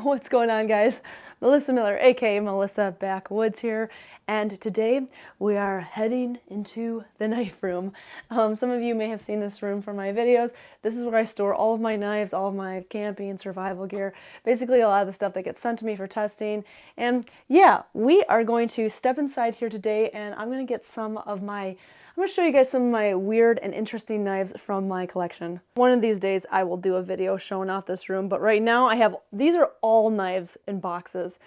What's going on, guys? Melissa Miller, aka Melissa Backwoods here, and today we are heading into the knife room. Some of you may have seen this room from my videos. This is where I store all of my knives, all of my camping and survival gear, basically a lot of the stuff that gets sent to me for testing. And yeah, we are going to step inside here today, and I'm going to get I'm going to show you guys some of my weird and interesting knives from my collection. One of these days I will do a video showing off this room, but right now these are all knives in boxes.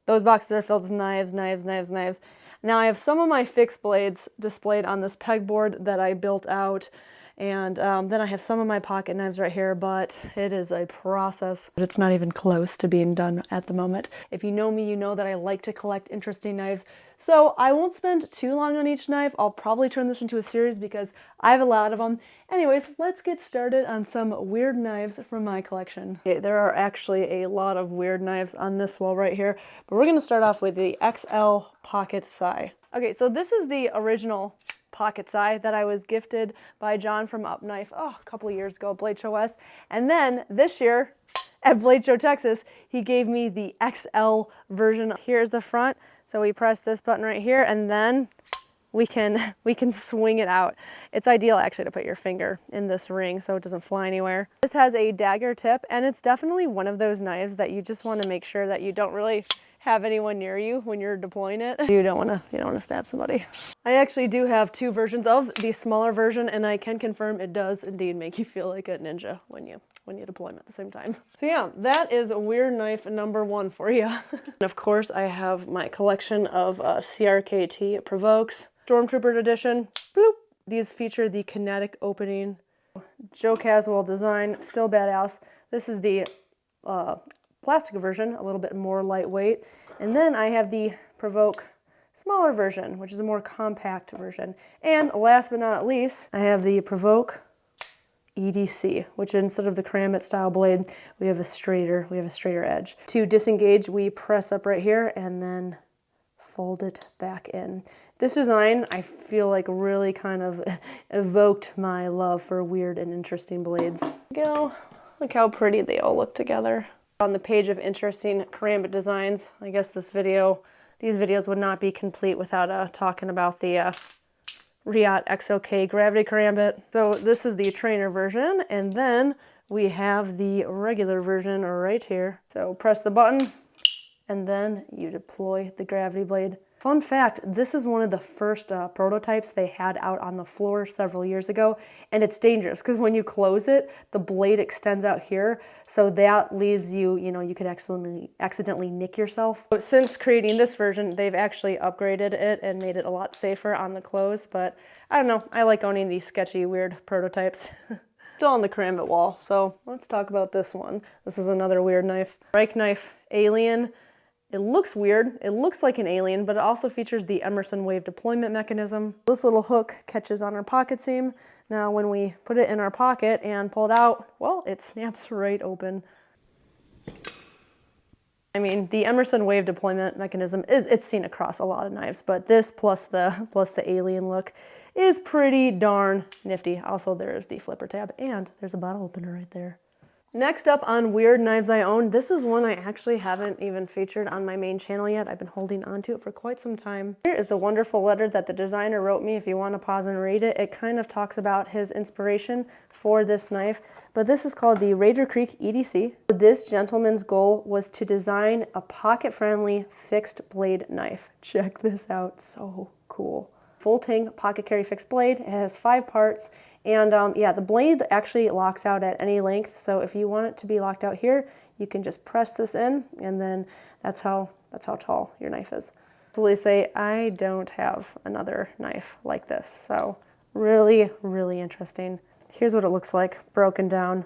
Those boxes are filled with knives. Now I have some of my fixed blades displayed on this pegboard that I built out, and then I have some of my pocket knives right here, but it is a process. It's not even close to being done at the moment. If you know me, you know that I like to collect interesting knives, so I won't spend too long on each knife. I'll probably turn this into a series because I have a lot of them. Anyways, let's get started on some weird knives from my collection. Okay, there are actually a lot of weird knives on this wall right here, but we're going to start off with the XL pocket sai. Okay, so this is the original pocket sai that I was gifted by John from Up Knife a couple of years ago at Blade Show West. And then this year at Blade Show Texas, he gave me the XL version. Here's the front. So we press this button right here, and then we can swing it out. It's ideal actually to put your finger in this ring so it doesn't fly anywhere. This has a dagger tip, and it's definitely one of those knives that you just want to make sure that you don't really have anyone near you when you're deploying it. You don't want to stab somebody. I actually do have two versions of the smaller version, and I can confirm it does indeed make you feel like a ninja when you deploy them at the same time. So yeah, that is a weird knife number one for you. And of course, I have my collection of CRKT Provokes, Stormtrooper edition. Bloop. These feature the kinetic opening. Joe Caswell design, still badass. This is the plastic version, a little bit more lightweight. And then I have the Provoke smaller version, which is a more compact version. And last but not least, I have the Provoke EDC, which instead of the Karambit style blade, we have a straighter edge. To disengage, we press up right here and then fold it back in. This design, I feel like, really kind of evoked my love for weird and interesting blades. Go. Look how pretty they all look together. On the page of interesting Karambit designs, I guess these videos would not be complete without talking about the Riot XOK Gravity Karambit. So this is the trainer version, and then we have the regular version right here. So press the button, and then you deploy the gravity blade. Fun fact, this is one of the first prototypes they had out on the floor several years ago, and it's dangerous because when you close it, the blade extends out here, so that leaves you, you could accidentally nick yourself. But since creating this version, they've actually upgraded it and made it a lot safer on the close, but I don't know, I like owning these sketchy, weird prototypes. Still on the Karambit wall, so let's talk about this one. This is another weird knife. Strike knife alien. It looks weird, it looks like an alien, but it also features the Emerson wave deployment mechanism. This little hook catches on our pocket seam. Now when we put it in our pocket and pull it out, well, it snaps right open. I mean, the Emerson wave deployment mechanism it's seen across a lot of knives, but this plus the alien look is pretty darn nifty. Also, there's the flipper tab, and there's a bottle opener right there. Next up on weird knives I own, this is one I actually haven't even featured on my main channel yet. I've been holding on to it for quite some time. Here is a wonderful letter that the designer wrote me. If you want to pause and read it, it kind of talks about his inspiration for this knife. But this is called the Raider Creek EDC. This gentleman's goal was to design a pocket-friendly fixed blade knife. Check this out, so cool. Full tang pocket carry fixed blade. It has 5 parts. And yeah, the blade actually locks out at any length. So if you want it to be locked out here, you can just press this in, and then that's how tall your knife is. So they say, I don't have another knife like this. So really, really interesting. Here's what it looks like, broken down.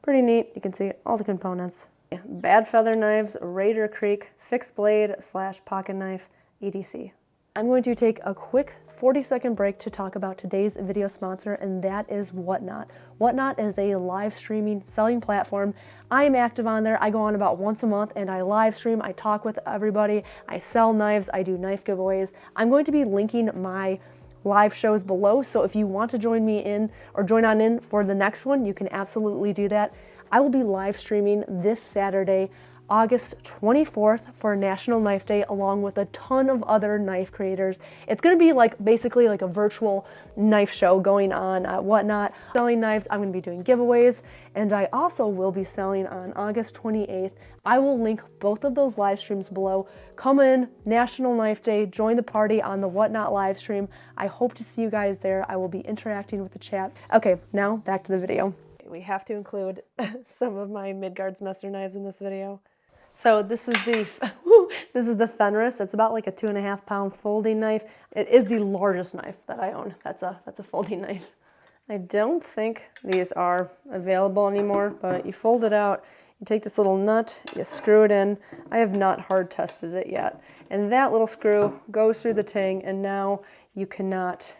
Pretty neat. You can see all the components. Yeah, Bad Feather Knives, Raider Creek, fixed blade / pocket knife, EDC. I'm going to take a quick 40-second break to talk about today's video sponsor, and that is Whatnot. Whatnot is a live streaming selling platform. I am active on there. I go on about once a month and I live stream. I talk with everybody. I sell knives. I do knife giveaways. I'm going to be linking my live shows below, so if you want to join me in or join on in for the next one, you can absolutely do that. I will be live streaming this Saturday, August 24th for National Knife Day, along with a ton of other knife creators. It's gonna be like basically like a virtual knife show going on at Whatnot. Selling knives, I'm gonna be doing giveaways, and I also will be selling on August 28th. I will link both of those live streams below. Come in, National Knife Day, join the party on the Whatnot live stream. I hope to see you guys there. I will be interacting with the chat. Okay, now back to the video. We have to include some of my Midgard's Messer knives in this video. So this is the Fenris. It's about like a 2.5 pound folding knife. It is the largest knife that I own. That's a folding knife. I don't think these are available anymore, but you fold it out, you take this little nut, you screw it in. I have not hard tested it yet. And that little screw goes through the ting, and now you cannot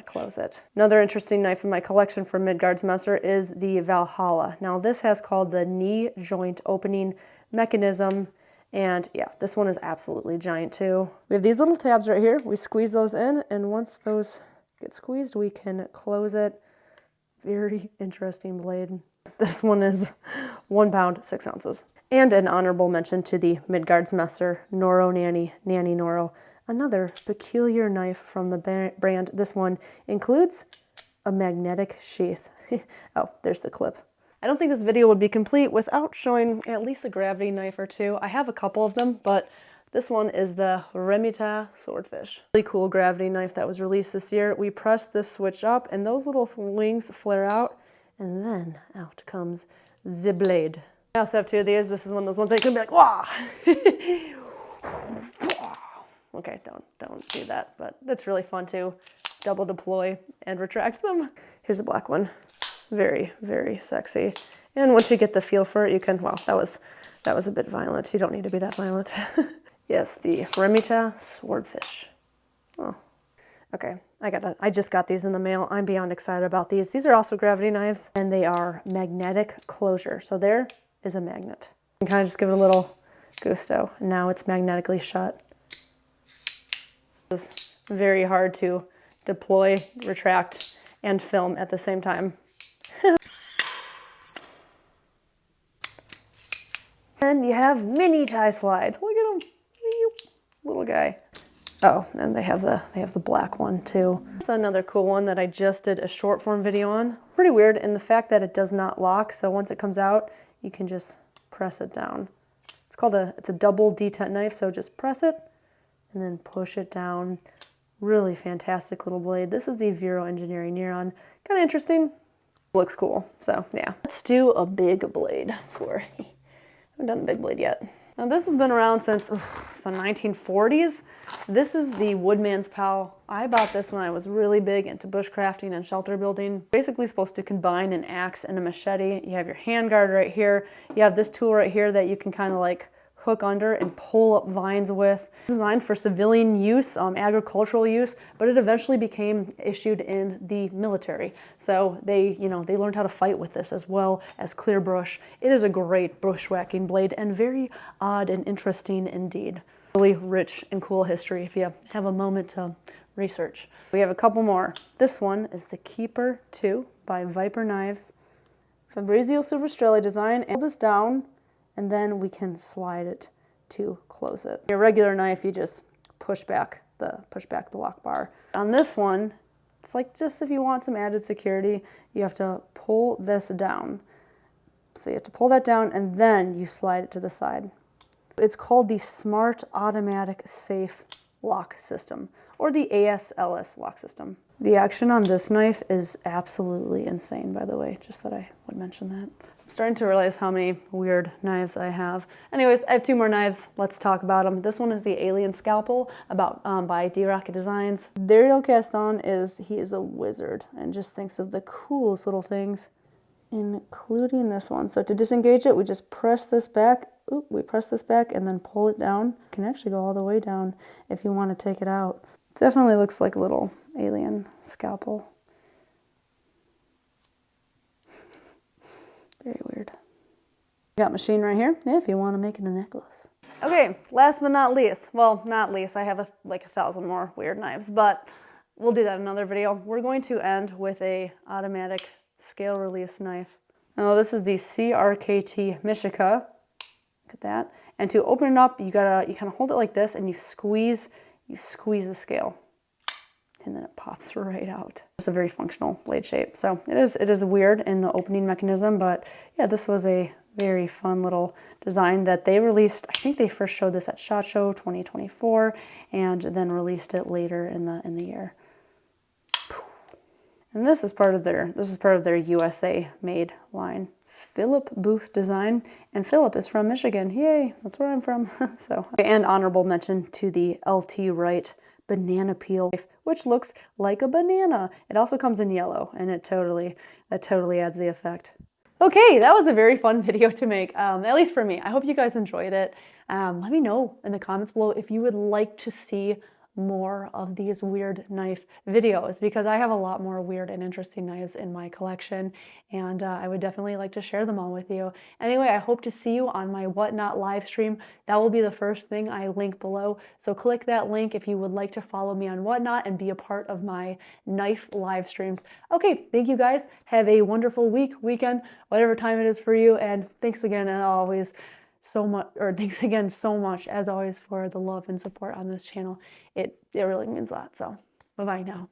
close it. Another interesting knife in my collection from Midgard's Messer is the Valhalla. Now this has called the knee joint opening mechanism, and yeah, this one is absolutely giant too. We have these little tabs right here. We squeeze those in, and once those get squeezed, we can close it. Very interesting blade. This one is 1 pound, 6 ounces. And an honorable mention to the Midgard's Messer Noro Nanny Noro. Another peculiar knife from the brand. This one includes a magnetic sheath. Oh, there's the clip. I don't think this video would be complete without showing at least a gravity knife or two. I have a couple of them, but this one is the Remita Swordfish. Really cool gravity knife that was released this year. We press this switch up and those little wings flare out, and then out comes the blade. I also have 2 of these. This is one of those ones that you can be like, wah! Okay, don't do that, but that's really fun to double deploy and retract them. Here's a black one. Very, very sexy. And once you get the feel for it, you can, well, that was a bit violent. You don't need to be that violent. Yes, the Remita Swordfish. Oh, okay. I just got these in the mail. I'm beyond excited about these. These are also gravity knives, and they are magnetic closure. So there is a magnet. You can kind of just give it a little gusto. And now it's magnetically shut. It's very hard to deploy, retract, and film at the same time. And you have mini tie slide. Look at him, little guy. Oh, and they have the black one too. It's another cool one that I just did a short form video on. Pretty weird in the fact that it does not lock. So once it comes out, you can just press it down. It's a double detent knife. So just press it and then push it down. Really fantastic little blade. This is the Vero Engineering Neuron. Kind of interesting. Looks cool. So yeah, let's do a big blade for. I haven't done a big blade yet. Now this has been around since the 1940s. This is the Woodman's Pal. I bought this when I was really big into bushcrafting and shelter building. Basically supposed to combine an axe and a machete. You have your handguard right here. You have this tool right here that you can kind of like hook under and pull up vines with. Designed for civilian use, agricultural use, but it eventually became issued in the military. So they learned how to fight with this as well as clear brush. It is a great bushwhacking blade and very odd and interesting indeed. Really rich and cool history if you have a moment to research. We have a couple more. This one is the Keeper 2 by Viper Knives. Fabrizio Silvestrelli design. Pull this down, and then we can slide it to close it. Your regular knife, you just push back the lock bar. On this one, it's like just if you want some added security, you have to pull this down. So you have to pull that down and then you slide it to the side. It's called the Smart Automatic Safe Lock System, or the ASLS lock system. The action on this knife is absolutely insane, by the way, just that I would mention that. I'm starting to realize how many weird knives I have. Anyways, I have 2 more knives. Let's talk about them. This one is the Alien Scalpel by D-Rocket Designs. Daryl Caston he is a wizard and just thinks of the coolest little things, including this one. So to disengage it, we just press this back. Oop, we press this back and then pull it down. You can actually go all the way down if you want to take it out. It definitely looks like a little alien scalpel. Very weird. Got machine right here if you want to make it a necklace. Okay, last but not least. Well, not least, I have like 1,000 more weird knives, but we'll do that in another video. We're going to end with a automatic scale release knife. Oh, this is the CRKT Misha. Look at that. And to open it up, you kind of hold it like this and you squeeze the scale. And then it pops right out. It's a very functional blade shape. So it is weird in the opening mechanism, but yeah, this was a very fun little design that they released. I think they first showed this at SHOT Show 2024 and then released it later in the year. And this is part of their USA made line. Philip Booth design, and Philip is from Michigan. Yay, that's where I'm from. So, and honorable mention to the LT Wright banana peel, which looks like a banana. It also comes in yellow, and that totally adds the effect. Okay, that was a very fun video to make, at least for me. I hope you guys enjoyed it. Let me know in the comments below if you would like to see more of these weird knife videos, because I have a lot more weird and interesting knives in my collection, and I would definitely like to share them all with you. Anyway, I hope to see you on my Whatnot live stream. That will be the first thing I link below, so click that link if you would like to follow me on Whatnot and be a part of my knife live streams. Okay, thank you guys. Have a wonderful weekend, whatever time it is for you, and thanks again as always thanks again so much as always for the love and support on this channel. It really means a lot. So bye-bye now.